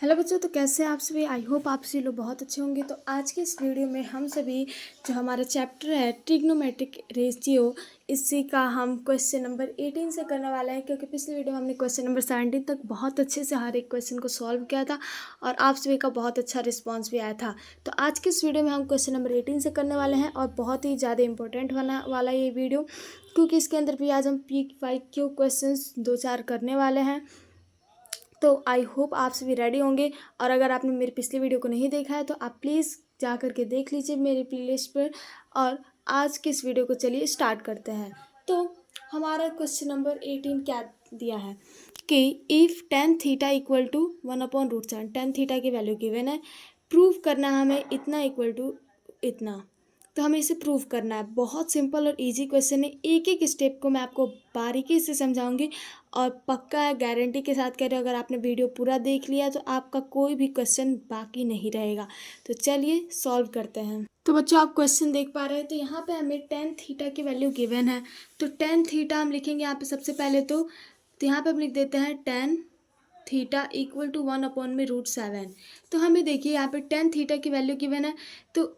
Hello बच्चों, तो कैसे हैं आप सभी। आई होप आप सभी लोग बहुत अच्छे होंगे। तो आज के इस वीडियो में हम सभी जो हमारा चैप्टर है ट्रिग्नोमेट्रिक रेशियो, इसी का हम क्वेश्चन नंबर 18 से करने वाले हैं, क्योंकि पिछले वीडियो में हमने क्वेश्चन नंबर 17 तक बहुत अच्छे से हर एक क्वेश्चन को सॉल्व किया था और आप सभी का बहुत अच्छा रिस्पॉन्स भी आया था। तो आज के इस वीडियो में हम क्वेश्चन नंबर 18 से करने वाले हैं और बहुत ही ज़्यादा इंपॉर्टेंट होने वाला ये वीडियो, क्योंकि इसके अंदर भी आज हम PYQ क्वेश्चन 2-4 करने वाले हैं। तो आई होप आप सभी रेडी होंगे, और अगर आपने मेरी पिछली वीडियो को नहीं देखा है तो आप प्लीज़ जा करके देख लीजिए मेरी प्लेलिस्ट पर। और आज की इस वीडियो को चलिए स्टार्ट करते हैं। तो हमारा क्वेश्चन नंबर 18 क्या दिया है कि if tan theta equal to 1/√7, tan theta की वैल्यू गिवन है, प्रूव करना है हमें इतना इक्वल टू इतना। तो हमें इसे प्रूव करना है। बहुत सिंपल और इजी क्वेश्चन है। एक एक स्टेप को मैं आपको बारीकी से समझाऊंगी और पक्का है, गारंटी के साथ कह रहे हो, अगर आपने वीडियो पूरा देख लिया तो आपका कोई भी क्वेश्चन बाकी नहीं रहेगा। तो चलिए सॉल्व करते हैं। तो बच्चों, आप क्वेश्चन देख पा रहे हैं। तो यहाँ पे हमें tan थीटा की वैल्यू गिवन है। तो tan थीटा हम लिखेंगे यहाँ पे सबसे पहले। तो यहाँ पे हम लिख देते हैं tan थीटा इक्वल टू 1/√7। तो हमें देखिए यहाँ पे tan थीटा की वैल्यू गिवन है, तो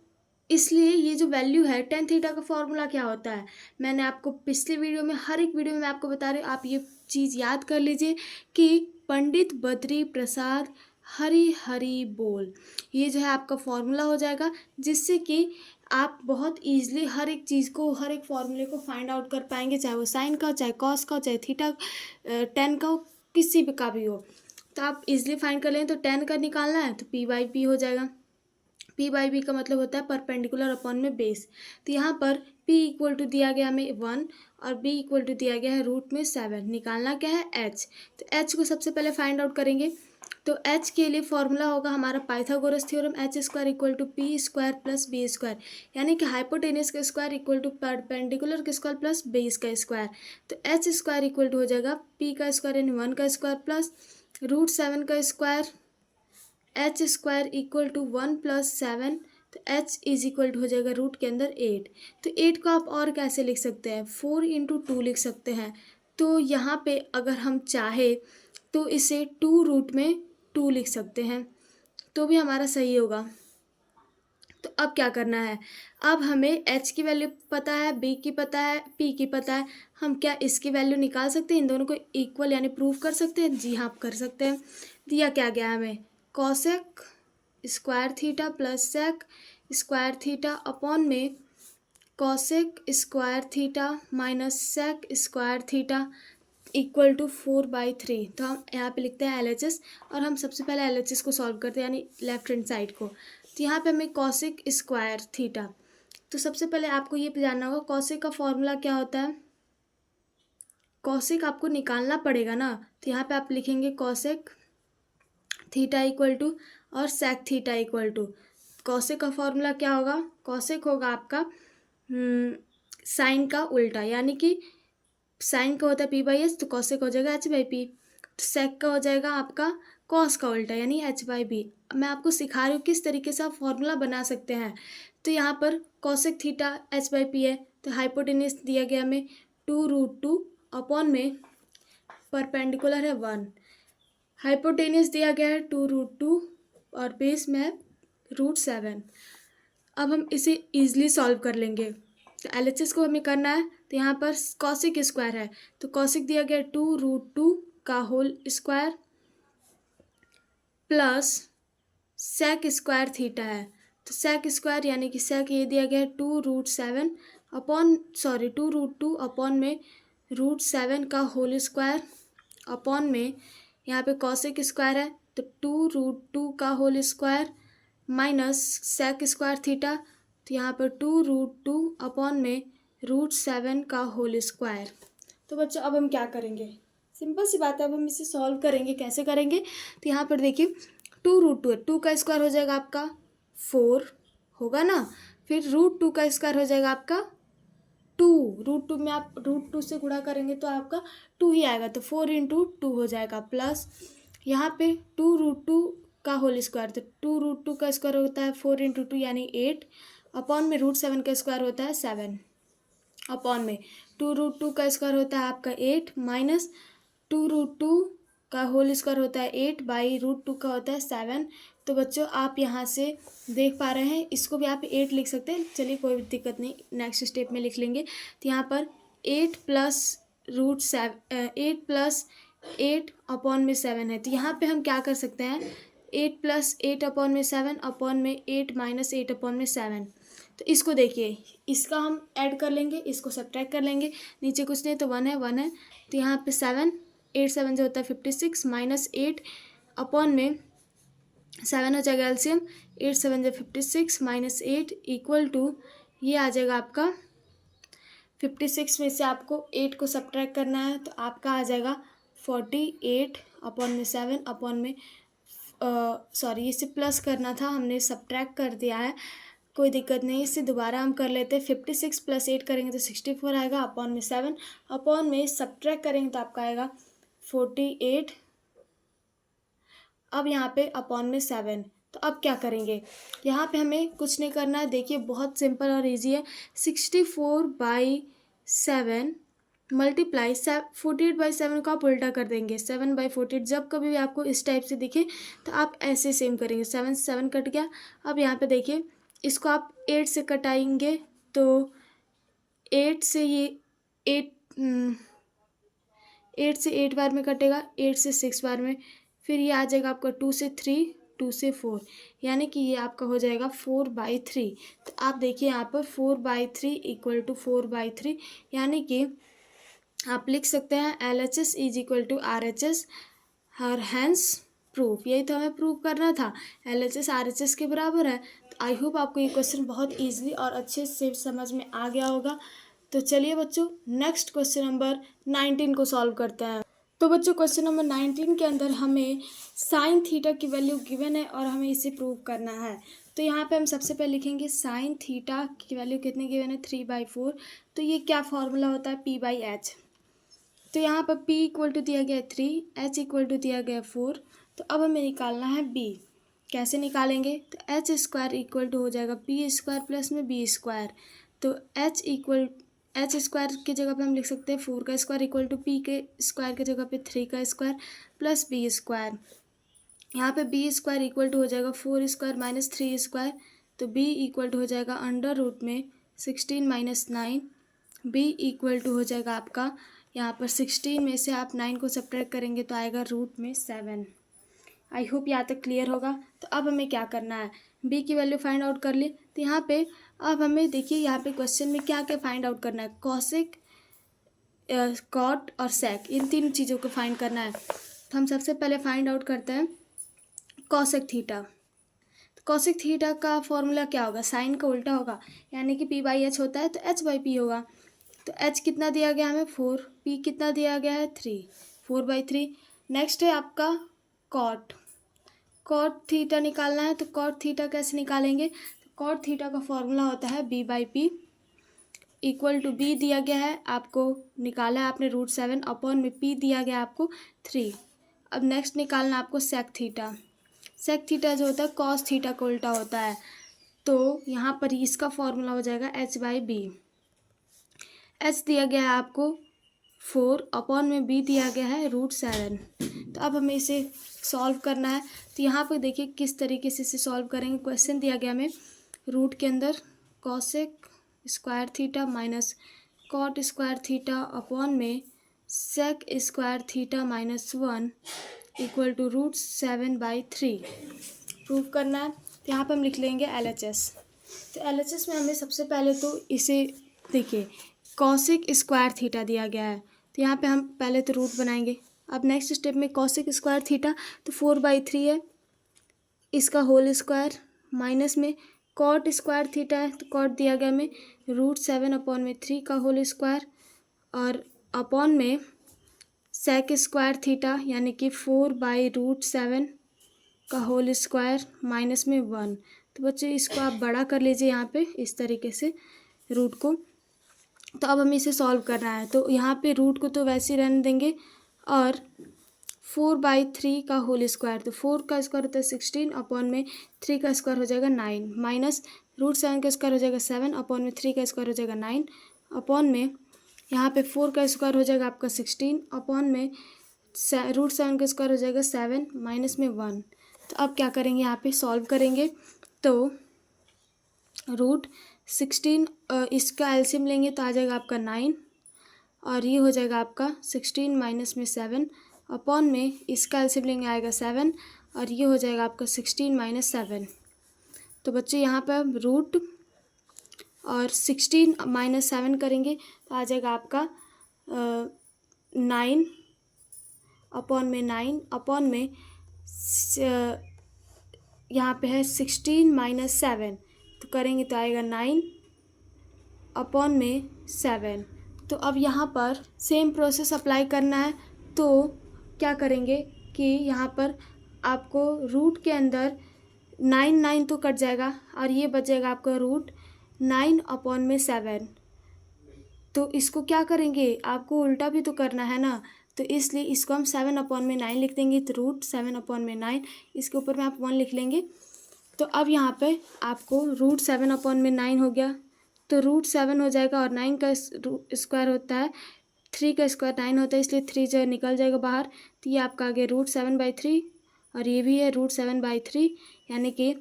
इसलिए ये जो वैल्यू है tan थीटा का फॉर्मूला क्या होता है, मैंने आपको पिछले वीडियो में, हर एक वीडियो में मैं आपको बता रही हूँ। आप ये चीज़ याद कर लीजिए कि पंडित बद्री प्रसाद हरि हरि बोल, ये जो है आपका फॉर्मूला हो जाएगा, जिससे कि आप बहुत ईजिली हर एक चीज़ को, हर एक फॉर्मूले को फाइंड आउट कर पाएंगे, चाहे वो साइन का हो, चाहे कॉस का हो, चाहे थीटा tan का हो, किसी भी का भी हो। तो आप इजिली फाइंड कर लें। तो tan का निकालना है तो P/B हो जाएगा। P/B का मतलब होता है परपेंडिकुलर अपॉन में बेस। तो यहाँ पर P इक्वल टू दिया गया हमें 1 और B इक्वल टू दिया गया है √7। निकालना क्या है, H। तो H को सबसे पहले फाइंड आउट करेंगे। तो H के लिए फॉर्मूला होगा हमारा Pythagoras theorem, H² equal to P² plus B², यानी कि हाइपोटेनियस का स्क्वायर इक्वल टू परपेंडिकुलर का स्क्वायर प्लस बेस का स्क्वायर। तो H² इक्वल टू हो जाएगा P का स्क्वायर यानी 1 का स्क्वायर प्लस √7 का square, H² equal to 1 plus 7। तो H इज इक्वल टू हो जाएगा रूट के अंदर 8। तो 8 को आप और कैसे लिख सकते हैं, 4 × 2 लिख सकते हैं। तो यहाँ पे अगर हम चाहे तो इसे 2√2 लिख सकते हैं, तो भी हमारा सही होगा। तो अब क्या करना है, अब हमें H की वैल्यू पता है, B की पता है, P की पता है। हम क्या इसकी वैल्यू निकाल सकते हैं, इन दोनों को इक्वल यानी प्रूव कर सकते हैं। जी हाँ, आप कर सकते हैं। दिया क्या गया हमें, cosec square theta plus sec square theta upon में cosec square theta minus sec square theta equal to 4/3। तो हम यहाँ पे लिखते हैं LHS, और हम सबसे पहले LHS को सॉल्व करते हैं, यानी लेफ्ट हैंड साइड को। तो यहाँ पे हमें कॉसेक स्क्वायर थीटा, तो सबसे पहले आपको ये जानना होगा कॉसेक का फॉर्मूला क्या होता है। कॉसेक आपको निकालना पड़ेगा ना। तो यहाँ पे आप लिखेंगे कॉसेक थीटा इक्वल टू और sec theta equal to. Cosec का फॉर्मूला क्या होगा, कॉसेक होगा आपका साइन का उल्टा, यानी कि साइन का होता है P/S, तो कॉसेक हो जाएगा H/P। तो सेक का हो जाएगा आपका कॉस का उल्टा, यानी H/B। मैं आपको सिखा रही हूँ किस तरीके से आप फॉर्मूला बना सकते हैं। तो यहाँ पर कॉसेक थीटा H/P है, तो हाइपोटेनियस दिया गया हमें 2√2 अपॉन में परपेंडिकुलर है 1। हाइपोटेनियस दिया गया है 2√2 और बेस में है √7। अब हम इसे ईजिली सॉल्व कर लेंगे। तो LHS को हमें करना है। तो यहाँ पर कॉसिक स्क्वायर है, तो कॉसिक दिया गया 2√2 का whole square plus sec square theta है। तो सेक स्क्वायर यानी कि सेक ये दिया गया है 2√7 अपॉन 2√2 अपॉन में √7 का होल स्क्वायर अपॉन में यहाँ पे कॉसिक स्क्वायर है, तो 2√2 का whole square minus sec square theta. तो यहाँ पर 2√2 अपॉन में √7 का होल स्क्वायर। तो बच्चों, अब हम क्या करेंगे, सिंपल सी बात है। अब हम इसे सॉल्व करेंगे, कैसे करेंगे। तो यहाँ पर देखिए 2√2 है, 2 का स्क्वायर हो जाएगा आपका 4 होगा ना, फिर √2 का स्क्वायर हो जाएगा आपका 2। √2 में आप √2 से गुणा करेंगे तो आपका 2 ही आएगा, तो 4 × 2 हो जाएगा प्लस यहाँ पे 2√2 का होल स्क्वायर। तो 2√2 का स्क्वायर होता है 4 × 2 यानी 8 अपॉन में √7 का स्क्वायर होता है 7 अपॉन में 2√2 का स्क्वायर होता है आपका 8 माइनस 2√2 का होल स्क्वायर होता है 8 बाई रूट 2 का होता है 7। तो बच्चों आप यहाँ से देख पा रहे हैं, इसको भी आप 8 लिख सकते हैं। चलिए कोई भी दिक्कत नहीं, नेक्स्ट स्टेप में लिख लेंगे। तो यहाँ पर 8 प्लस रूट 8 अपॉन में 7 है। तो यहाँ पे हम क्या कर सकते हैं, 8 प्लस 8 अपॉन में 7 अपॉन में 8 माइनस 8 अपॉन में 7। तो इसको देखिए, इसका हम ऐड कर लेंगे, इसको सब्ट्रैक्ट कर लेंगे, नीचे कुछ नहीं तो 1 है। तो यहाँ पे 7 8 7 जो होता है 56 माइनस 8 अपॉन में 7 हो जाएगा एलसीएम, 8 7 जो 56 माइनस 8 इक्वल टू ये आ जाएगा आपका 56 में से आपको 8 को सब्ट्रैक्ट करना है, तो आपका आ जाएगा 48 अपॉन में 7 अपॉन में सॉरी इसे प्लस करना था, हमने सब्ट्रैक्ट कर दिया है, कोई दिक्कत नहीं। इससे दोबारा हम कर लेते हैं। 56 प्लस 8 करेंगे तो 64 आएगा, अपॉन में 7 अपॉन में सब्ट्रैक्ट करेंगे तो आपका आएगा 48। अब यहाँ पे अपॉन में 7। तो अब क्या करेंगे, यहाँ पे हमें कुछ नहीं करना है, देखिए बहुत सिंपल और इजी है। 64/7 मल्टीप्लाई 48/7 को आप उल्टा कर देंगे, 7/48। जब कभी भी आपको इस टाइप से दिखे तो आप ऐसे सेम करेंगे, 7 से 7 कट गया। अब यहाँ पे देखिए, इसको आप 8 से कटाएंगे तो 8 से ये 8 से 8 बार में कटेगा, 8 से 6 बार में, फिर ये आ जाएगा आपका 2 से 3 2 से 4, यानी कि ये आपका हो जाएगा 4/3। तो आप देखिए यहाँ पर 4/3 इक्वल टू 4/3, यानी कि आप लिख सकते हैं LHS is equal to RHS और हैंस प्रूफ। यही तो हमें प्रूव करना था, LHS RHS के बराबर है। तो आई होप आपको ये क्वेश्चन बहुत ईजिली और अच्छे से समझ में आ गया होगा। तो चलिए बच्चों नेक्स्ट क्वेश्चन नंबर 19 को सॉल्व करते हैं। तो बच्चों क्वेश्चन नंबर 19 के अंदर हमें साइन थीटा की वैल्यू गिवन है और हमें इसे प्रूव करना है। तो यहाँ पे हम सबसे पहले लिखेंगे साइन थीटा की वैल्यू कितनी गिवन है, 3/4। तो ये क्या फॉर्मूला होता है, P/H। तो यहाँ पर P इक्वल टू दिया गया है 3, H इक्वल टू दिया गया है 4। तो अब हमें निकालना है B। कैसे निकालेंगे, तो H स्क्वायर इक्वल टू हो जाएगा P स्क्वायर प्लस में B स्क्वायर। तो H स्क्वायर की जगह पे हम लिख सकते हैं 4 का स्क्वायर इक्वल टू P के स्क्वायर की जगह पे 3 का स्क्वायर प्लस B स्क्वायर। यहाँ पे B स्क्वायर इक्वल टू हो जाएगा 4 स्क्वायर माइनस 3 स्क्वायर। तो B इक्वल टू हो जाएगा अंडर रूट में 16 माइनस 9। B इक्वल टू हो जाएगा आपका यहाँ पर 16 में से आप 9 को सब्ट्रैक्ट करेंगे तो आएगा रूट में 7। आई होप यहाँ तक क्लियर होगा। तो अब हमें क्या करना है, B की वैल्यू फाइंड आउट कर ली। तो यहाँ पे अब हमें देखिए, यहाँ पे क्वेश्चन में क्या क्या फाइंड आउट करना है, कॉसेक कॉट और सेक, इन तीन चीज़ों को फाइंड करना है। तो हम सबसे पहले फाइंड आउट करते हैं कॉसेक थीटा। तो कॉसेक थीटा का फॉर्मूला क्या होगा, साइन का उल्टा होगा, यानी कि P/H होता है तो H/P होगा। तो H कितना दिया गया हमें 4, P कितना दिया गया है 3, 4/3। नेक्स्ट है आपका कॉट थीटा निकालना है। तो कॉट थीटा कैसे निकालेंगे, तो कॉट थीटा का फॉर्मूला होता है B/P इक्वल टू B दिया गया है आपको, निकाला है आपने √7 अपॉन में P दिया गया आपको 3। अब नेक्स्ट निकालना आपको सेक थीटा। सेक थीटा जो होता है कॉस थीटा का उल्टा होता है। तो यहाँ पर इसका फॉर्मूला हो जाएगा H/B। H दिया गया है आपको 4 अपॉन में B दिया गया है √7। तो अब हमें इसे सॉल्व करना है। तो यहाँ पर देखिए किस तरीके से इसे सॉल्व करेंगे। क्वेश्चन दिया गया हमें रूट के अंदर cosec square theta minus cot square theta upon में sec square theta minus 1 equal to √7/3 prove करना है। तो यहाँ पर हम लिख लेंगे LHS। तो LHS में हमें सबसे पहले तो इसे देखिए कॉसेक स्क्वायर थीटा दिया गया है, तो यहाँ पे हम पहले तो रूट बनाएंगे। अब नेक्स्ट स्टेप में कॉसेक स्क्वायर थीटा तो 4/3 है, इसका होल स्क्वायर माइनस में कॉट स्क्वायर थीटा है, तो कॉट दिया गया हमें √7 अपॉन में 3 का होल स्क्वायर और अपॉन में सेक स्क्वायर थीटा यानी कि 4/√7 का होल स्क्वायर माइनस में 1। तो बच्चों इसको आप बड़ा कर लीजिए यहाँ पे इस तरीके से रूट को। तो अब हमें इसे सॉल्व करना है। तो यहाँ पे रूट को तो वैसे ही रहने देंगे और 4/3 का होल स्क्वायर, तो 4 का स्क्वायर होता है 16 अपॉन में 3 का स्क्वायर हो जाएगा 9 माइनस √7 का स्क्वायर हो जाएगा 7 अपॉन में 3 का स्क्वायर हो जाएगा 9 अपॉन में यहाँ पे 4 का स्क्वायर हो जाएगा आपका 16 अपॉन में √7 का स्क्वायर हो जाएगा 7 माइनस में 1। तो अब क्या करेंगे, यहाँ पे सॉल्व करेंगे तो √16 इसका एलसीएम लेंगे तो आ जाएगा आपका 9, और ये हो जाएगा आपका 16 माइनस में 7 अपॉन में इसका एलसीएम लेंगे आएगा 7, और ये हो जाएगा आपका 16 माइनस 7। तो बच्चे यहाँ पर रूट और 16 माइनस 7 करेंगे तो आ जाएगा आपका 9 अपॉन में 9 अपॉन में यहाँ पे है 16 माइनस 7, तो करेंगे तो आएगा 9 अपॉन में 7। तो अब यहाँ पर सेम प्रोसेस अप्लाई करना है। तो क्या करेंगे कि यहाँ पर आपको रूट के अंदर 9 तो कट जाएगा और ये बचेगा आपका √9 अपॉन में 7। तो इसको क्या करेंगे, आपको उल्टा भी तो करना है ना, तो इसलिए इसको हम 7 अपॉन में 9 लिख देंगे। तो √7 अपॉन में 9, इसके ऊपर में आप 1 लिख लेंगे। तो अब यहाँ पे आपको √7 अपॉन में 9 हो गया, तो √7 हो जाएगा, और 9 का स्क्वायर होता है 3 का स्क्वायर 9 होता है, इसलिए 3 जो निकल जाएगा बाहर। तो ये आपका आ गया √7/3, और ये भी है √7/3, यानी कि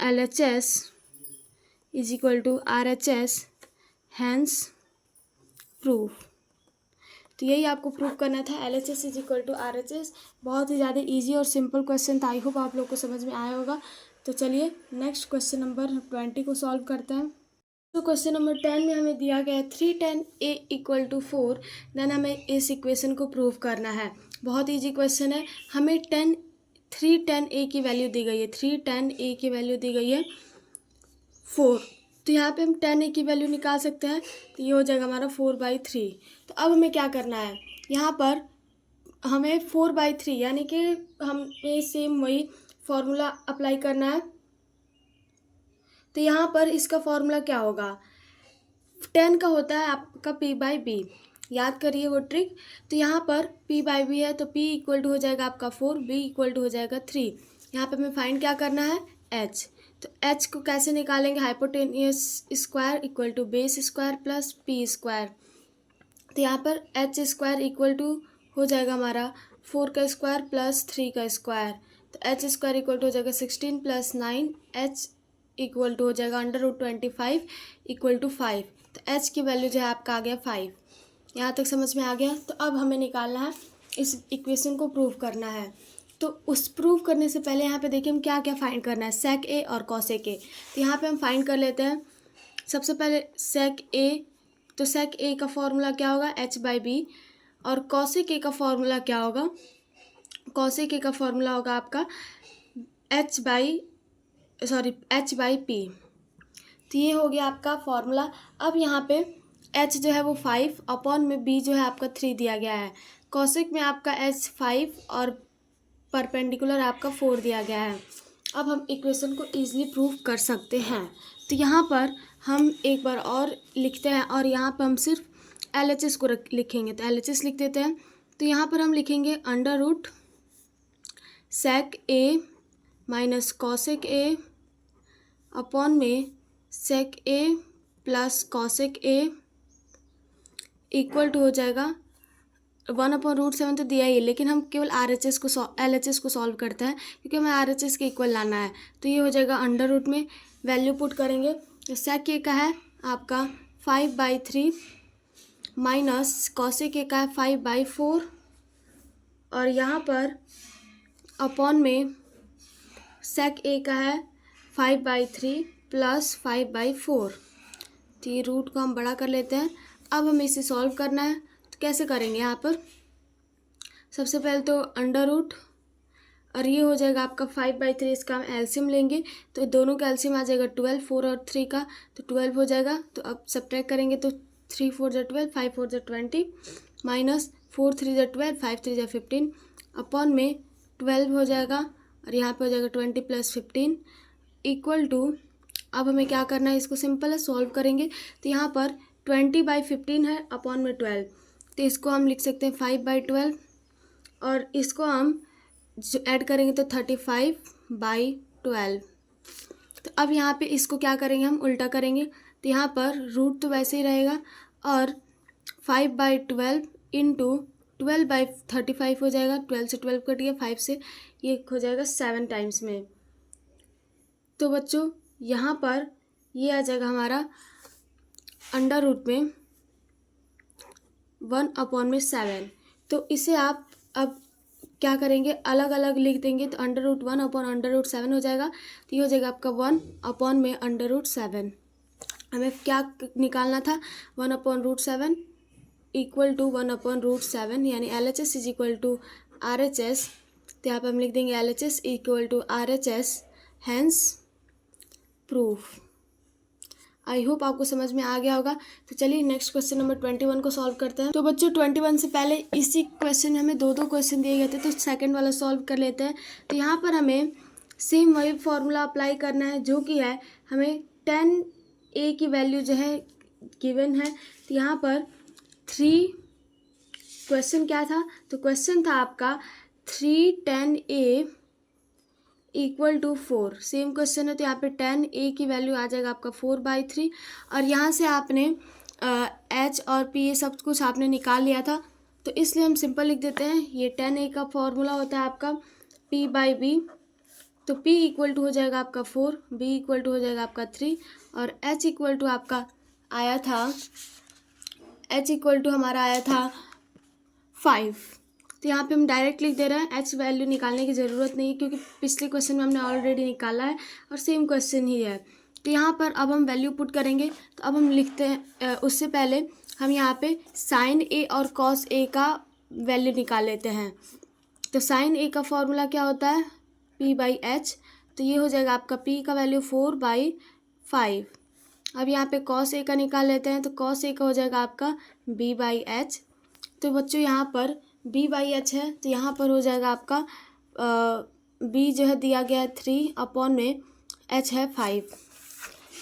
LHS is equal to RHS, hence proof. तो यही आपको प्रूफ करना था, LHS is equal to RHS। बहुत ही ज़्यादा इजी और सिंपल क्वेश्चन था, आई होप आप लोग को समझ में आया होगा। तो चलिए नेक्स्ट क्वेश्चन नंबर 20 को सॉल्व करते हैं। तो क्वेश्चन नंबर 10 में हमें दिया गया है 3tan a equal to 4, then हमें इस इक्वेशन को प्रूव करना है। बहुत इजी क्वेश्चन है। हमें 3tan a की वैल्यू दी गई है, 3tan a की वैल्यू दी गई है 4। तो यहाँ पे हम tan a की वैल्यू निकाल सकते हैं, तो ये हो जाएगा हमारा 4/3। तो अब हमें क्या करना है, यहाँ पर हमें 4/3 यानी कि हमें सेम वही फॉर्मूला अप्लाई करना है। तो यहाँ पर इसका फॉर्मूला क्या होगा, 10 का होता है आपका p/b, याद करिए वो ट्रिक। तो यहाँ पर p/b है, तो p इक्वल टू हो जाएगा आपका 4, b इक्वल टू हो जाएगा 3। यहाँ पे हमें फाइंड क्या करना है, h। तो h को कैसे निकालेंगे, hypotenuse square equal to base square plus p square. तो यहाँ पर h स्क्वायर इक्वल टू हो जाएगा हमारा 4 का स्क्वायर प्लस 3 का स्क्वायर। तो h स्क्वायर इक्वल टू हो जाएगा 16 प्लस 9, h इक्वल टू हो जाएगा √25 इक्वल टू 5। तो h की वैल्यू जो है आपका आ गया 5। यहाँ तक समझ में आ गया। तो अब हमें निकालना है, इस इक्वेशन को प्रूव करना है। तो उस प्रूव करने से पहले यहाँ पे देखिए हम क्या क्या फाइंड करना है, sec a और cos a के। तो यहाँ पे हम फाइंड कर लेते हैं सबसे पहले sec a। तो sec a का फॉर्मूला क्या होगा, h/b, और cos a का फॉर्मूला क्या होगा, cos a का फॉर्मूला होगा आपका h/p। तो ये हो गया आपका फॉर्मूला। अब यहाँ पे h जो है वो 5 अपॉन में b जो है आपका 3 दिया गया है। कॉसेक में आपका h 5 और परपेंडिकुलर आपका 4 दिया गया है। अब हम इक्वेशन को ईजिली प्रूव कर सकते हैं। तो यहाँ पर हम एक बार और लिखते हैं, और यहाँ पर हम सिर्फ LHS को लिखेंगे। तो LHS लिख देते हैं। तो यहाँ पर हम लिखेंगे √sec a minus cosec a upon में sec a plus cosec a equal to हो जाएगा 1/√7 तो दिया ही है, लेकिन हम केवल LHS को सॉल्व करते हैं क्योंकि हमें RHS के इक्वल लाना है। तो ये हो जाएगा अंडर रूट में वैल्यू पुट करेंगे। तो sec a का है आपका 5/3 माइनस कॉसेक a का है 5/4, और यहाँ पर अपॉन में sec a का है 5/3 प्लस 5/4। तो ये रूट को हम बड़ा कर लेते हैं। अब हमें इसे सॉल्व करना है। तो कैसे करेंगे, यहाँ पर सबसे पहले तो अंडर रूट, और ये हो जाएगा आपका 5/3, इसका हम एलसीएम लेंगे। तो दोनों का एलसीएम आ जाएगा 12, 4 और 3 का, तो 12 हो जाएगा। तो अब सब्ट्रैक्ट करेंगे तो 3 4 = 12, 5 4 = 20, माइनस 4 3 = 12, 5 3 = 15 अपॉन में 12 हो जाएगा, और यहाँ पे हो जाएगा 20 + 15 इक्वल टू। अब हमें क्या करना है, इसको सिंपल है, सॉल्व करेंगे। तो यहाँ पर 20/15 है अपॉन में 12, तो इसको हम लिख सकते हैं 5/12, और इसको हम जो ऐड करेंगे तो 35/12। तो अब यहाँ पे इसको क्या करेंगे, हम उल्टा करेंगे। तो यहाँ पर रूट तो वैसे ही रहेगा, और 5/12 इंटू 12/35 हो जाएगा, 12 से 12 कट गया, 5 से ये हो जाएगा 7 टाइम्स में। तो बच्चों यहाँ पर ये आ जाएगा हमारा अंडर रूट में 1/7। तो इसे आप अब क्या करेंगे, अलग अलग लिख देंगे, तो अंडर रूट 1/7 हो जाएगा। तो ये हो जाएगा आपका 1/7। हमें क्या निकालना था, 1/7 इक्वल टू 1/7, यानी LHS is equal to RHS। तो यहाँ पे हम लिख देंगे LHS equal to RHS, hence proof. I hope आपको समझ में आ गया होगा। तो चलिए नेक्स्ट क्वेश्चन नंबर 21 को सॉल्व करते हैं। तो बच्चों 21 से पहले इसी क्वेश्चन में हमें दो क्वेश्चन दिए गए थे, तो सेकंड वाला सॉल्व कर लेते हैं। तो यहाँ पर हमें सेम वही फॉर्मूला अप्लाई करना है, जो कि है हमें 10A की वैल्यू जो है गिवन है। तो यहाँ पर 3 क्वेश्चन क्या था, तो क्वेश्चन था आपका 310A equal to 4। Same question है, तो यहाँ पे 10A की वैल्यू आ जाएगा आपका 4/3। और यहाँ से आपने H और P ये सब कुछ आपने निकाल लिया था, तो इसलिए हम सिंपल लिख देते हैं। ये 10A का फॉर्मूला होता है आपका P/B। तो P इक्वल टू हो जाएगा आपका 4, B इक्वल टू हो जाएगा आपका 3, और H इक्वल टू आपका आया था, H इक्वल टू हमारा आया था 5। तो यहाँ पे हम डायरेक्ट लिख दे रहे हैं, H वैल्यू निकालने की ज़रूरत नहीं है, क्योंकि पिछले क्वेश्चन में हमने ऑलरेडी निकाला है और सेम क्वेश्चन ही है। तो यहाँ पर अब हम वैल्यू पुट करेंगे। तो अब हम लिखते हैं, उससे पहले हम यहाँ पे साइन A और कॉस A का वैल्यू निकाल लेते हैं। तो साइन A का फॉर्मूला क्या होता है, P/H। तो ये हो जाएगा आपका P का वैल्यू 4/5। अब यहाँ पे कॉस A का निकाल लेते हैं। तो कॉस A का हो जाएगा आपका B/H। तो बच्चों यहाँ पर B/H है, तो यहाँ पर हो जाएगा आपका B जो है दिया गया है 3 में H है 5।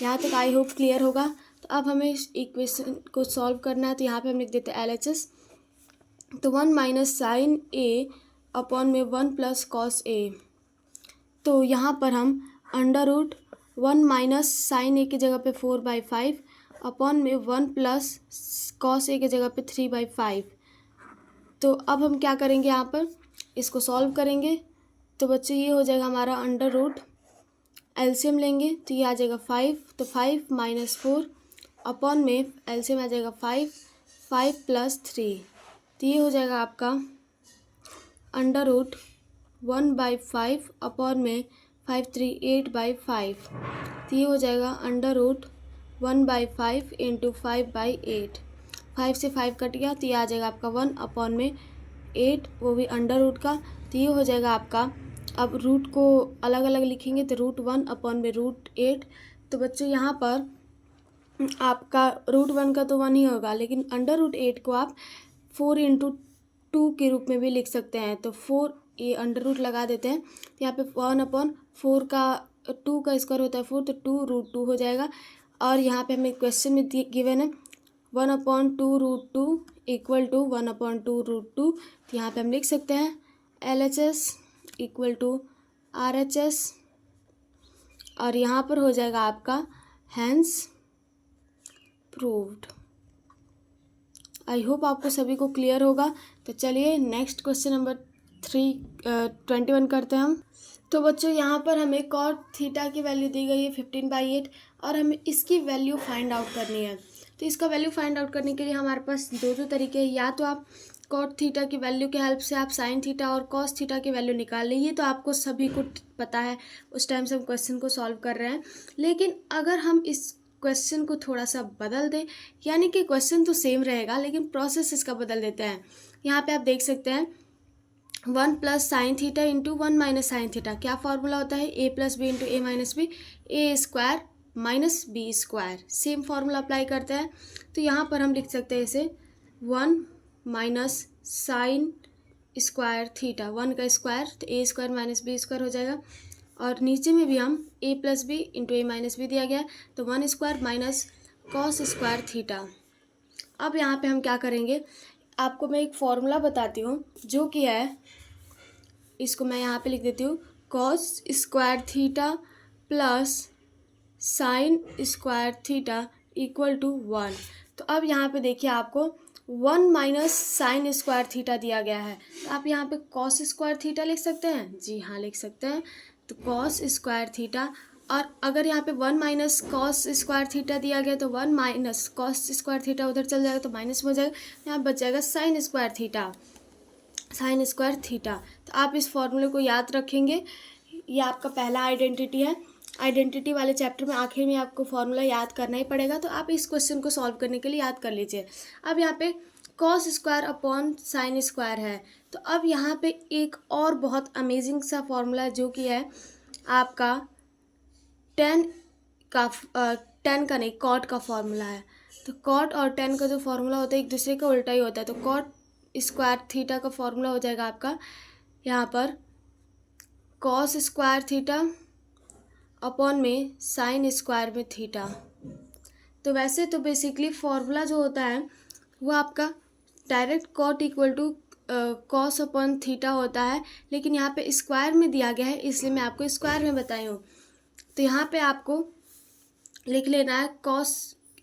यहाँ तक आई होप क्लियर होगा। तो अब हमें इस इक्वेशन को सॉल्व करना है। तो यहाँ पे हम लिख देते हैं LHS। तो 1 माइनस साइन A में 1 प्लस कॉस A। तो यहाँ पर हम under root 1 minus sine A की जगह पे 4/5 में 1 प्लस कॉस A की जगह पे 3/5। तो अब हम क्या करेंगे, यहाँ पर इसको सॉल्व करेंगे। तो बच्चों ये हो जाएगा हमारा अंडर रूट, एलसीएम लेंगे तो ये आ जाएगा 5। तो 5 माइनस 4 में एलसीएम आ जाएगा 5 प्लस 3। तो ये हो जाएगा आपका अंडर रूट 1/5 में 5 3 8/5। तो ये हो जाएगा अंडर रूट 1/5 इंटू 5/8। 5 से 5 कट गया, तो ये आ जाएगा आपका 1/8, वो भी अंडर रूट का। तो ये हो जाएगा आपका, अब रूट को अलग अलग लिखेंगे तो √1/√8। तो बच्चों यहाँ पर आपका √1 का तो 1 ही होगा, लेकिन अंडर रूट 8 को आप 4/2 के रूप में भी लिख सकते हैं। तो 4 ये अंडर रूट लगा देते हैं। तो यहाँ पे 1/4 का 2 का स्क्वायर होता है 4, तो 2√2 हो जाएगा। और यहाँ पे हमें क्वेश्चन में गिवन है 1/2√2 इक्वल टू 1/2√2। तो यहाँ पे हम लिख सकते हैं LHS इक्वल टू RHS, और यहाँ पर हो जाएगा आपका हैंस प्रूव्ड। आई होप आपको सभी को क्लियर होगा। तो चलिए नेक्स्ट क्वेश्चन नंबर 21 करते हैं हम। तो बच्चों यहाँ पर हमें कॉट थीटा की वैल्यू दी गई है 15/8, और हमें इसकी वैल्यू फाइंड आउट करनी है। तो इसका वैल्यू फाइंड आउट करने के लिए हमारे पास दो तरीके हैं। या तो आप कॉट थीटा की वैल्यू के हेल्प से आप साइन थीटा और कॉस थीटा की वैल्यू निकाल लीजिए, तो आपको सभी को पता है, उस टाइम से हम क्वेश्चन को सॉल्व कर रहे हैं। लेकिन अगर हम इस क्वेश्चन को थोड़ा सा बदल दें, यानी कि क्वेश्चन तो सेम रहेगा लेकिन प्रोसेस इसका बदल देते हैं। यहाँ पे आप देख सकते हैं 1 plus sine theta into 1 minus sine theta. क्या फॉर्मूला होता है, A plus B into A minus B, A square minus B square. Same formula apply करते हैं। तो यहाँ पर हम लिख सकते हैं इसे 1 माइनस साइन स्क्वायर थीटा, 1 का स्क्वायर तो A square minus B square हो जाएगा। और नीचे में भी हम A plus B into A minus B दिया गया, तो 1 square minus cos square theta. अब यहाँ पे हम क्या करेंगे, आपको मैं एक फॉर्मूला बताती हूँ, जो कि है, इसको मैं यहाँ पे लिख देती हूँ, cos square theta plus sine square theta equal to 1। तो अब यहाँ पे देखिए आपको 1 माइनस साइन स्क्वायर थीटा दिया गया है, तो आप यहाँ पे कॉस स्क्वायर थीटा लिख सकते हैं। जी हाँ, लिख सकते हैं। तो कॉस स्क्वायर थीटा, और अगर यहाँ पे 1 माइनस कॉस स्क्वायर थीटा दिया गया तो 1 माइनस कॉस स्क्वायर थीटा उधर चल जाएगा तो माइनस में हो जाएगा, यहाँ बच जाएगा sign square theta. Sign square theta, तो आप इस फॉर्मूले को याद रखेंगे। ये आपका पहला आइडेंटिटी है। आइडेंटिटी वाले चैप्टर में आखिर में आपको फॉर्मूला याद करना ही पड़ेगा, तो आप इस क्वेश्चन को सॉल्व करने के लिए याद कर लीजिए। अब यहाँ पे cos square upon sine square है, तो अब यहाँ पे एक और बहुत अमेजिंग सा फॉर्मूला जो कि है आपका टेन का नहीं, कॉट का फॉर्मूला है। तो कॉट और टेन का जो फॉर्मूला होता है एक दूसरे का उल्टा ही होता है। तो कॉट स्क्वायर थीटा का फॉर्मूला हो जाएगा आपका यहाँ पर कॉस स्क्वायर थीटा अपॉन में साइन स्क्वायर में थीटा। तो वैसे तो बेसिकली फॉर्मूला जो होता है वो आपका direct cot equal to cos upon theta होता है, लेकिन यहाँ पे स्क्वायर में दिया गया है इसलिए मैं आपको स्क्वायर में बताई हूँ। तो यहाँ पे आपको लिख लेना है कॉस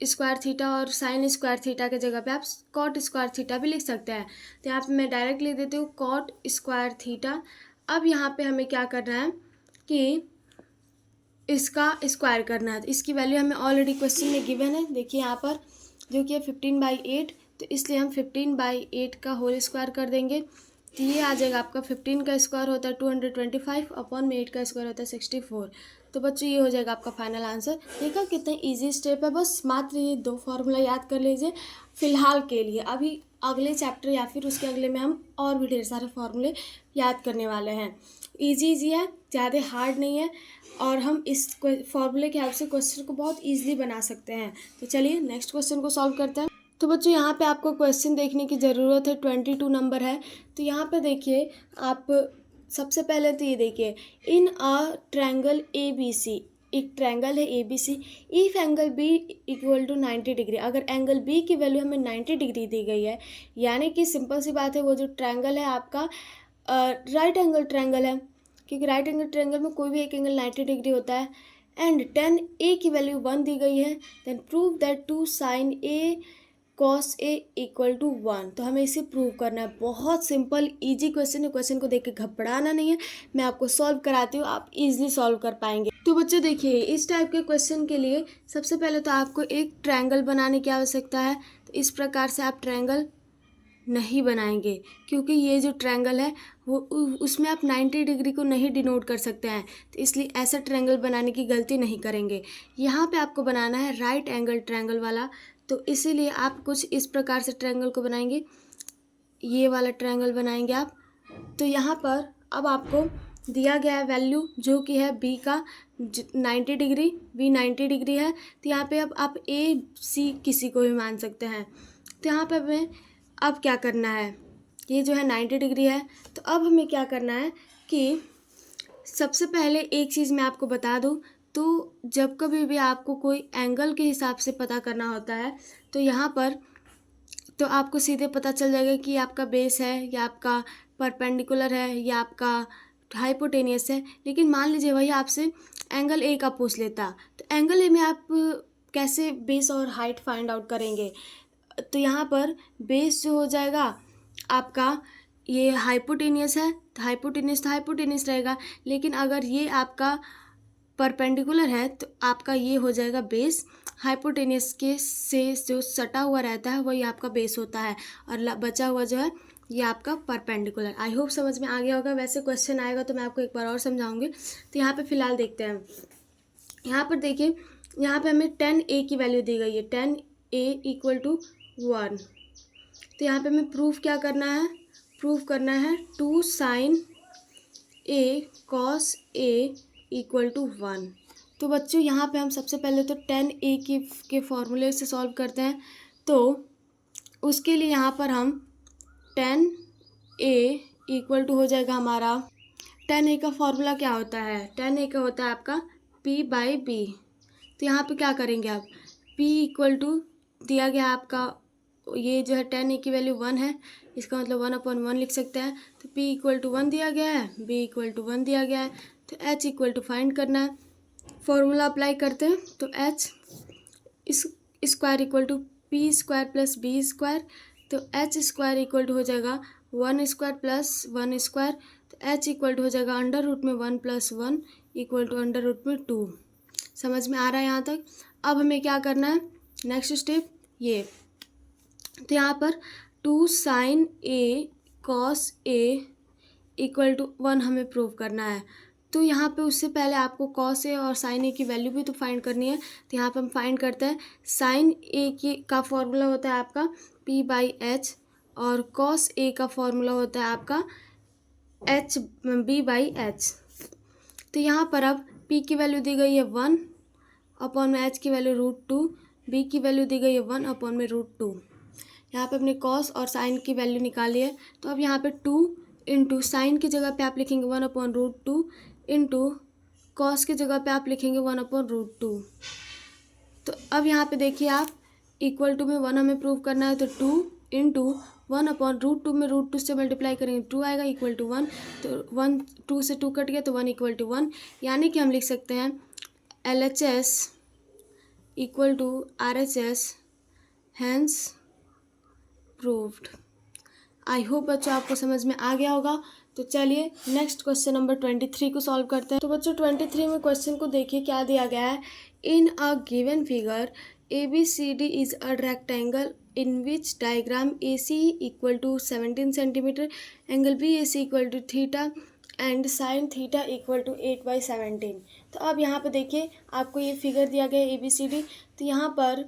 स्क्वायर थीटा, और साइन स्क्वायर थीटा के जगह पे आप कॉट स्क्वायर थीटा भी लिख सकते हैं। तो यहाँ पे मैं डायरेक्ट लिख देती हूँ कॉट स्क्वायर थीटा। अब यहाँ पे हमें क्या करना है कि इसका स्क्वायर करना है। तो इसकी वैल्यू हमें ऑलरेडी क्वेश्चन में गिवन है, देखिए यहाँ पर, जो कि है 15/8। तो इसलिए हम 15/8 का होल स्क्वायर कर देंगे। तो ये आ जाएगा आपका 15 का स्क्वायर होता है 225 अपॉन में 8 का स्क्वायर होता है 64। तो बच्चों ये हो जाएगा आपका फाइनल आंसर। देखा कितना इजी स्टेप है, बस मात्र ये 2 फार्मूला याद कर लीजिए फिलहाल के लिए। अभी अगले चैप्टर या फिर उसके अगले में हम और भी ढेर सारे फार्मूले याद करने वाले हैं। इजी है, ज़्यादा हार्ड नहीं है, और हम इस फार्मूले के हेल्प से क्वेश्चन को बहुत ईजिली बना सकते हैं। तो चलिए नेक्स्ट क्वेश्चन को सॉल्व करते हैं। तो बच्चों यहाँ पे आपको क्वेश्चन देखने की ज़रूरत है, 22 नंबर है। तो यहाँ पे देखिए आप सबसे पहले तो ये देखिए, इन अ ट्रायंगल ABC, एक ट्रायंगल है ABC, if angle B equal to 90 degree. अगर एंगल B की वैल्यू हमें 90 डिग्री दी गई है, यानी कि सिंपल सी बात है वो जो ट्रायंगल है आपका राइट एंगल ट्रायंगल है, क्योंकि राइट एंगल ट्रायंगल में कोई भी एक एंगल 90 डिग्री होता है। एंड tan A की वैल्यू 1 दी गई है, then prove that 2 sin A cos A equal to 1। तो हमें इसे प्रूव करना है। बहुत सिंपल इजी क्वेश्चन है, क्वेश्चन को देख के घबराना नहीं है, मैं आपको सॉल्व कराती हूँ, आप इजीली सॉल्व कर पाएंगे। तो बच्चों देखिए, इस टाइप के क्वेश्चन के लिए सबसे पहले तो आपको एक ट्रायंगल बनाने की आवश्यकता है। तो इस प्रकार से आप ट्रायंगल नहीं बनाएंगे, क्योंकि ये जो ट्रायंगल है वो उसमें आप 90 डिग्री को नहीं डिनोट कर सकते हैं, तो इसलिए ऐसा ट्रायंगल बनाने की गलती नहीं करेंगे। यहाँ पे आपको बनाना है राइट एंगल ट्रायंगल वाला, तो इसीलिए आप कुछ इस प्रकार से ट्रायंगल को बनाएंगे, ये वाला ट्रायंगल बनाएंगे आप। तो यहाँ पर अब आपको दिया गया है वैल्यू जो कि है B का 90 डिग्री, B 90 डिग्री है। तो यहाँ पे अब आप AC किसी को भी मान सकते हैं। तो यहाँ पे हमें अब क्या करना है, ये जो है 90 डिग्री है, तो अब हमें क्या करना है कि सबसे पहले एक चीज़ मैं आपको बता दूं, तो जब कभी भी आपको कोई एंगल के हिसाब से पता करना होता है तो यहाँ पर तो आपको सीधे पता चल जाएगा कि आपका बेस है या आपका परपेंडिकुलर है या आपका हाइपोटेनियस है। लेकिन मान लीजिए वही आपसे एंगल A का पूछ लेता, तो एंगल A में आप कैसे बेस और हाइट फाइंड आउट करेंगे। तो यहाँ पर बेस जो हो जाएगा आपका ये हाइपोटेनियस है, तो हाइपोटेनियस रहेगा। लेकिन अगर ये आपका परपेंडिकुलर है तो आपका ये हो जाएगा बेस। हाइपोटेनियस के से जो सटा हुआ रहता है वही आपका बेस होता है, और बचा हुआ जो है ये आपका परपेंडिकुलर। आई होप समझ में आ गया होगा। वैसे क्वेश्चन आएगा तो मैं आपको एक बार और समझाऊंगी। तो यहाँ पे फिलहाल देखते हैं। यहाँ पर देखिए, यहाँ पे हमें tan A की वैल्यू दी गई है, tan A इक्वल टू 1। तो यहाँ पे हमें प्रूफ क्या करना है, प्रूफ करना है 2 sin A cos A equal to 1। तो बच्चों यहाँ पे हम सबसे पहले तो tan A के फॉर्मूले से सॉल्व करते हैं। तो उसके लिए यहाँ पर हम tan A इक्वल टू हो जाएगा हमारा, tan A का फॉर्मूला क्या होता है, tan A का होता है आपका P/B। तो यहाँ पे क्या करेंगे आप, P इक्वल टू दिया गया आपका, ये जो है tan A की वैल्यू 1 है, इसका मतलब 1/1 लिख सकते हैं। तो P इक्वल टू 1 दिया गया है, B इक्वल टू 1 दिया गया है, तो H इक्वल टू फाइंड करना है। फॉर्मूला अप्लाई करते हैं, तो H इस square equal to P square plus B square, तो एच स्क्वायर इक्वल टू हो जाएगा 1 स्क्वायर प्लस 1 स्क्वायर, तो एच इक्वल टू हो जाएगा अंडर रूट में 1 plus 1 equal to under root में 2। समझ में आ रहा है यहाँ तक? अब हमें क्या करना है, नेक्स्ट स्टेप ये, तो यहाँ पर 2 sine A cos A equal to 1 हमें प्रूव करना है। तो यहाँ पे उससे पहले आपको कॉस ए और साइन ए की वैल्यू भी तो फाइंड करनी है। तो यहाँ पे हम फाइंड करते हैं, साइन ए की का फॉर्मूला होता है आपका पी बाई एच, और कॉस ए का फॉर्मूला होता है आपका एच बी बाई एच। तो यहाँ पर अब पी की वैल्यू दी गई है 1 अपॉन में एच की वैल्यू √2, बी की वैल्यू दी गई है 1 अपॉन में √2। यहाँ पे अपने कॉस और साइन की वैल्यू निकाली है। तो अब यहाँ पे 2 इंटू साइन की जगह पे आप लिखेंगे 1 अपॉन √2 इंटू कॉस की जगह पे आप लिखेंगे 1 अपॉन √2। तो अब यहाँ पे देखिए आप, इक्वल टू में 1 हमें प्रूव करना है, तो 2 इंटू 1 अपॉन √2 में √2 से मल्टीप्लाई करेंगे 2 आएगा इक्वल टू 1, तो 1 2 से 2 कट गया तो 1 इक्वल टू 1। यानी कि हम लिख सकते हैं LHS equal to RHS, hence proved. I hope बच्चों आपको समझ में आ गया होगा। तो चलिए नेक्स्ट क्वेश्चन नंबर 23 को सॉल्व करते हैं। तो बच्चों 23 में क्वेश्चन को देखिए क्या दिया गया है। In a given figure ABCD is a rectangle in which diagram AC equal to 17 centimetre, angle BAC equal to theta and sine theta equal to 8/17। तो अब यहाँ पे देखिए आपको ये फिगर दिया गया है ABCD। तो यहाँ पर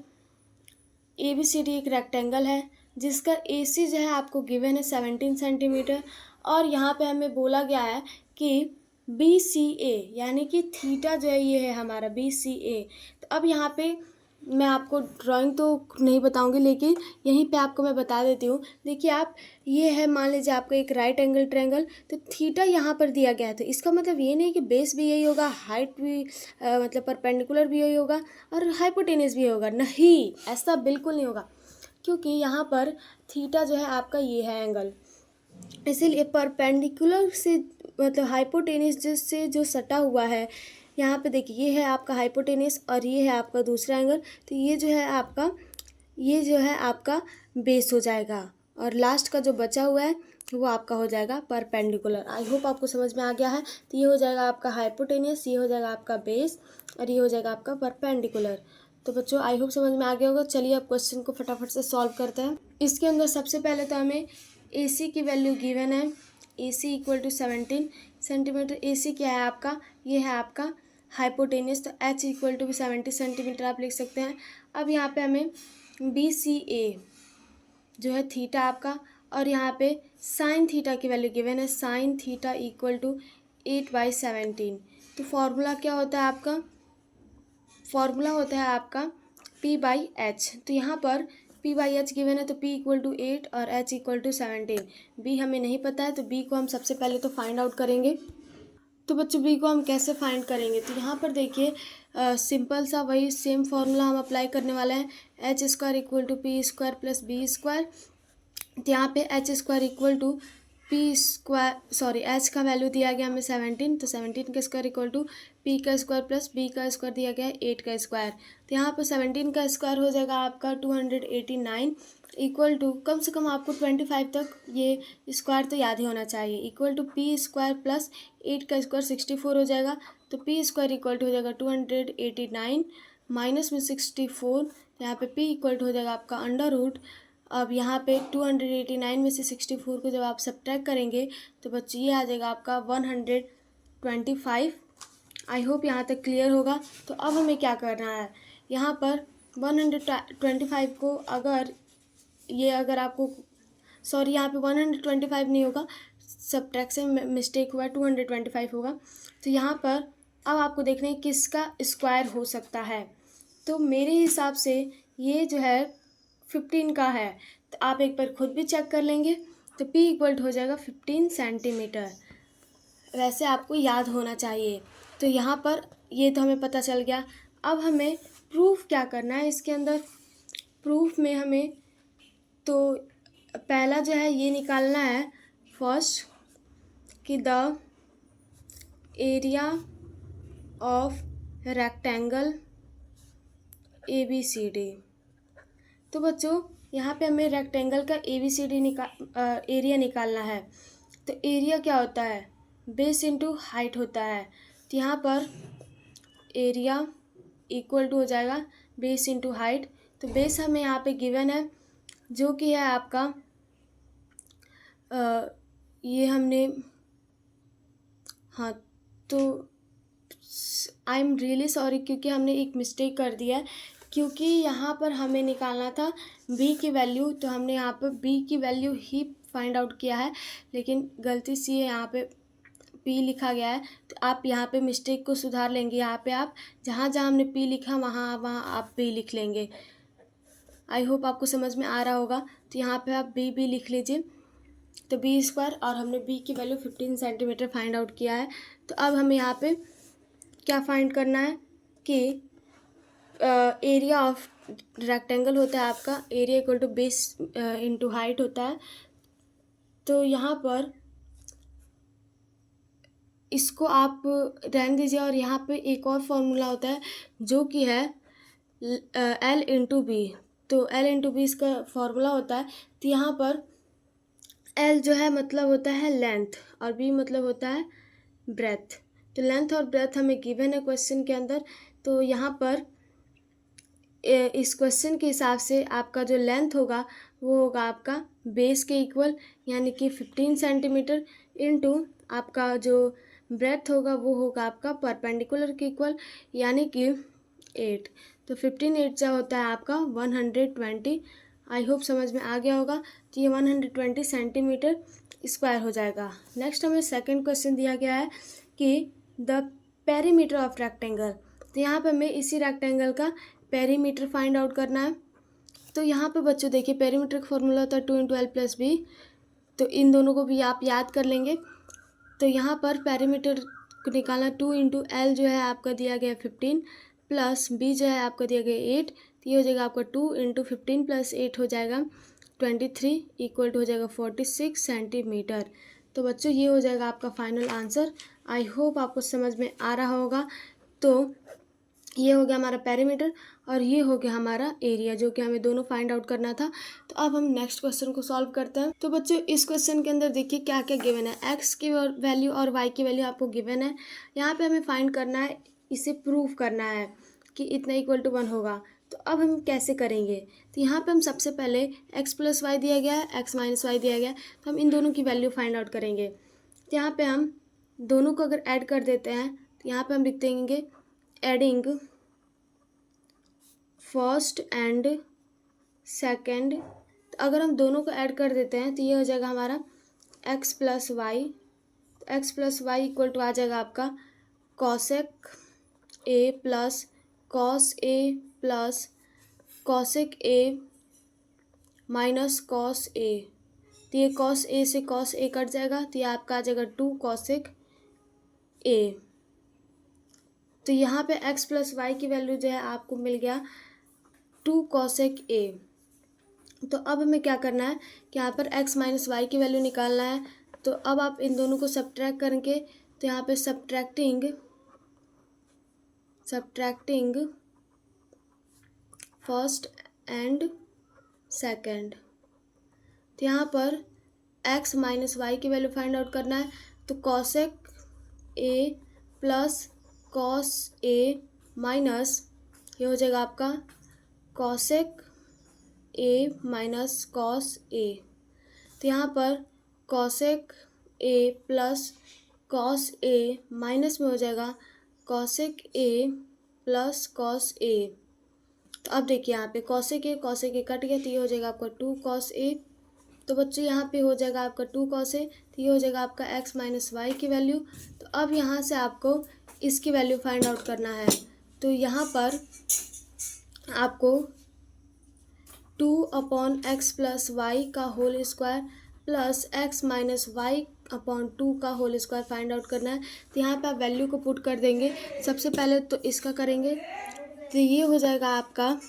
ABCD एक रेक्टेंगल है जिसका AC जो है आपको गिवन है 17 सेंटीमीटर, और यहाँ पे हमें बोला गया है कि BCA यानी कि थीटा जो है ये है हमारा BCA। तो अब यहाँ पे मैं आपको ड्राइंग तो नहीं बताऊंगी, लेकिन यहीं पे आपको मैं बता देती हूँ। देखिए आप, ये है मान लीजिए आपका एक राइट एंगल ट्रायंगल, तो थीटा यहाँ पर दिया गया है। तो इसका मतलब ये नहीं कि बेस भी यही होगा, हाइट भी मतलब परपेंडिकुलर भी यही होगा और हाइपोटेनस भी होगा, नहीं, ऐसा बिल्कुल नहीं होगा, क्योंकि यहाँ पर थीटा जो है आपका ये है एंगल, इसीलिए परपेंडिकुलर से मतलब हाइपोटेनस से जो सटा हुआ है, यहाँ पे देखिए ये है आपका हाइपोटेनस और ये है आपका दूसरा एंगल, तो ये जो है आपका बेस हो जाएगा, और लास्ट का जो बचा हुआ है वो आपका हो जाएगा परपेंडिकुलर। आई होप आपको समझ में आ गया है। तो ये हो जाएगा आपका हाइपोटेनस, ये हो जाएगा आपका बेस, और ये हो जाएगा आपका परपेंडिकुलर। तो बच्चों आई होप समझ में आ गया होगा। चलिए अब क्वेश्चन को फटाफट से सॉल्व करते हैं। इसके अंदर सबसे पहले तो हमें AC की वैल्यू गिवन है, AC equal to 17 centimetre. AC क्या है आपका, ये है आपका हाइपोटेनस, तो H इक्वल टू भी 70 सेंटीमीटर आप लिख सकते हैं। अब यहाँ पे हमें BCA जो है थीटा आपका, और यहाँ पे साइन थीटा की वैल्यू गिवन है, साइन थीटा इक्वल टू 8/17। तो फॉर्मूला क्या होता है आपका, फॉर्मूला होता है आपका P/H। तो यहाँ पर P/H गिवन है, तो P इक्वल टू 8 और H इक्वल टू 17। B हमें नहीं पता है, तो B को हम सबसे पहले तो फाइंड आउट करेंगे। तो बच्चों B को हम कैसे फाइंड करेंगे, तो यहाँ पर देखिए सिंपल सा वही सेम फार्मूला हम अप्लाई करने वाले हैं, H square equal to P square plus B square. तो यहाँ पे H square equal to P square, sorry H का वैल्यू दिया गया हमें 17, तो 17 का स्क्वायर इक्वल टू पी का स्क्वायर प्लस बी का स्क्वायर दिया गया है 8 का स्क्वायर। तो यहाँ पर 17 का स्क्वायर हो जाएगा आपका 289 इक्वल टू, कम से कम आपको 25 तक ये स्क्वायर तो याद ही होना चाहिए, equal to P square plus 8 का स्क्वायर 64 हो जाएगा। तो पी स्क्वायर इक्वल टू हो जाएगा 289 माइनस में 64, यहाँ पे पी इक्वल टू हो जाएगा आपका अंडर रूट। अब यहाँ पे 289 में से 64 को जब आप सब्ट्रैक्ट करेंगे तो बच्चे ये आ जाएगा आपका 125। आई होप यहाँ तक क्लियर होगा। तो अब हमें क्या करना है, यहाँ पर 125 को अगर आपको सॉरी यहाँ पे 125 नहीं होगा, सब्ट्रैक्शन में मिस्टेक हुआ, 225 होगा। तो यहाँ पर अब आपको देखना है किसका स्क्वायर हो सकता है। तो मेरे हिसाब से ये जो है 15 का है, तो आप एक बार खुद भी चेक कर लेंगे। तो P इक्वल हो जाएगा 15 सेंटीमीटर, वैसे आपको याद होना चाहिए। तो यहाँ पर ये तो हमें पता चल गया। अब हमें प्रूफ क्या करना है इसके अंदर, प्रूफ में हमें तो पहला जो है ये निकालना है फर्स्ट कि the area of rectangle ABCD। तो बच्चों यहाँ पे हमें रेक्टेंगल का ABCD एरिया निकालना है। तो एरिया क्या होता है, बेस इंटू हाइट होता है। तो यहाँ पर एरिया इक्वल टू हो जाएगा बेस इंटू हाइट। तो बेस हमें यहाँ पे गिवन है जो कि है आपका ये हमने, हाँ, तो आई एम रियली सॉरी क्योंकि हमने एक मिस्टेक कर दिया है, क्योंकि यहाँ पर हमें निकालना था b की वैल्यू, तो हमने यहाँ पर b की वैल्यू ही फाइंड आउट किया है, लेकिन गलती से यहाँ पे p लिखा गया है। तो आप यहाँ पे मिस्टेक को सुधार लेंगे। यहाँ पे आप जहाँ जहाँ हमने p लिखा वहाँ वहाँ आप b लिख लेंगे। आई होप आपको समझ में आ रहा होगा। तो यहाँ पे आप b लिख लीजिए। तो b² और हमने b की वैल्यू 15 सेंटीमीटर फाइंड आउट किया है। तो अब हमें यहाँ पे क्या फाइंड करना है कि एरिया ऑफ रेक्टेंगल होता है आपका, area equal to base into height होता है। तो यहाँ पर इसको आप रहने दीजिए और यहाँ पे एक और फॉर्मूला होता है जो कि है L इंटू बी। तो L इंटू बी इसका फॉर्मूला होता है। तो यहाँ पर L जो है मतलब होता है लेंथ और B मतलब होता है ब्रेथ। तो लेंथ और ब्रेथ हमें गिवन है क्वेश्चन के अंदर। तो यहाँ पर इस क्वेश्चन के हिसाब से आपका जो लेंथ होगा वो होगा आपका बेस के इक्वल, यानी कि 15 सेंटीमीटर, इनटू आपका जो ब्रेथ होगा वो होगा आपका परपेंडिकुलर के इक्वल, यानी कि 8। तो 15 8 जो होता है आपका 120। आई होप समझ में आ गया होगा। तो ये 120 सेंटीमीटर स्क्वायर हो जाएगा। नेक्स्ट हमें सेकंड क्वेश्चन दिया गया है कि द पेरीमीटर ऑफ रेक्टेंगल। तो यहाँ पे हमें इसी रेक्टेंगल का पेरीमीटर फाइंड आउट करना है। तो यहाँ पे बच्चों देखिए पेरीमीटर का फॉर्मूला होता है 2 × L + B। तो इन दोनों को भी आप याद कर लेंगे। तो यहाँ पर पेरीमीटर को निकालना 2 × L जो है आपका दिया गया 15 प्लस B जो है आपका दिया गया 8। तो ये हो जाएगा आपका 2 × 15 + 8 हो जाएगा 23 इक्वल टू हो जाएगा 46 सेंटीमीटर। तो बच्चों ये हो जाएगा आपका फाइनल आंसर। आई होप आपको समझ में आ रहा होगा। तो ये हो गया हमारा पेरीमीटर और ये हो गया हमारा एरिया, जो कि हमें दोनों फाइंड आउट करना था। तो अब हम नेक्स्ट क्वेश्चन को सॉल्व करते हैं। तो बच्चों इस क्वेश्चन के अंदर देखिए क्या क्या गिवन है। एक्स की वैल्यू और वाई की वैल्यू आपको गिवन है। यहाँ पे हमें फाइंड करना है, इसे प्रूव करना है कि इतना इक्वल टू 1 होगा। तो अब हम कैसे करेंगे, तो यहाँ पे हम सबसे पहले x + y दिया गया है, x - y दिया गया है, तो हम इन दोनों की वैल्यू फाइंड आउट करेंगे। तो यहाँ पे हम दोनों को अगर ऐड कर देते हैं तो यहाँ पे हम लिख देंगे एडिंग फर्स्ट एंड सेकंड। तो अगर हम दोनों को ऐड कर देते हैं तो ये हो जाएगा हमारा x + y। x + y equal to आ जाएगा आपका cosec a plus cos a plus cosec a minus cos a। तो ये cos a से cos a कट जाएगा, तो ये आपका आ जाएगा 2 cosec a। तो यहाँ पे x + y की वैल्यू जो है आपको मिल गया 2 cosec a। तो अब हमें क्या करना है कि यहाँ पर x - y की वैल्यू निकालना है। तो अब आप इन दोनों को सब्ट्रैक्ट करेंगे, तो यहाँ पे सब्ट्रैक्टिंग फर्स्ट एंड सेकंड। तो यहाँ पर x - y की वैल्यू फाइंड आउट करना है। तो cosec a plus cos a minus ये हो जाएगा आपका cosec a minus cos a। तो यहाँ पर cosec a plus cos a minus में हो जाएगा cosec a plus cos a। तो अब देखिए यहाँ पे cosec a कट गया, तो ये हो जाएगा आपका 2 cos a। तो बच्चों यहाँ पे हो जाएगा आपका 2 cos a, तो ये हो जाएगा आपका x - y की वैल्यू। तो अब यहाँ से आपको इसकी वैल्यू फाइंड आउट करना है। तो यहाँ पर आपको 2/x + y का whole square plus x - y/2 का होल स्क्वायर फाइंड आउट करना है। तो यहाँ पे आप वैल्यू को पुट कर देंगे। सबसे पहले तो इसका करेंगे, तो ये हो जाएगा आपका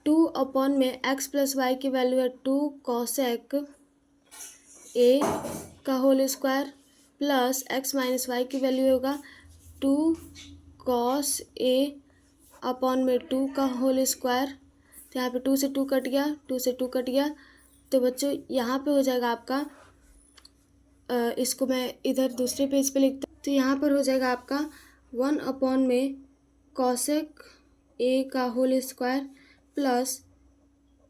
2 में x + y की वैल्यू है 2 cosec a का whole square plus x - y की वैल्यू होगा 2 cos a/2 का होल स्क्वायर तो यहाँ पे 2 से 2 कट गया, 2 से 2 कट गया। तो बच्चों यहाँ पे हो जाएगा आपका इसको मैं इधर दूसरे पेज पे लिखता हूँ। तो यहाँ पर हो जाएगा आपका 1 में कॉसेक ए का whole square plus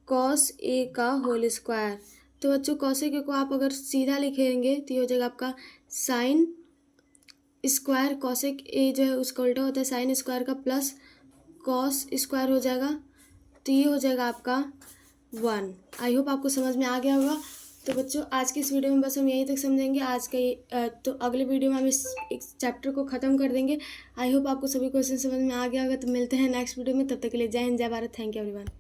cos A का होल स्क्वायर। तो बच्चों कॉसेक ए को आप अगर सीधा लिखेंगे तो ये हो जाएगा आपका साइन स्क्वायर, कॉसेक ए जो है उसका उल्टा होता है साइन स्क्वायर का, प्लस कॉस स्क्वायर हो जाएगा। तो ये हो जाएगा आपका 1। आई होप आपको समझ में आ गया होगा। तो बच्चों आज की इस वीडियो में बस हम यहीं तक समझेंगे। आज का ये तो अगले वीडियो में हम इस चैप्टर को ख़त्म कर देंगे। आई होप आपको सभी क्वेश्चन समझ में आ गया होगा। तो मिलते हैं नेक्स्ट वीडियो में, तब तक के लिए जय हिंद, जय भारत। Thank you everyone.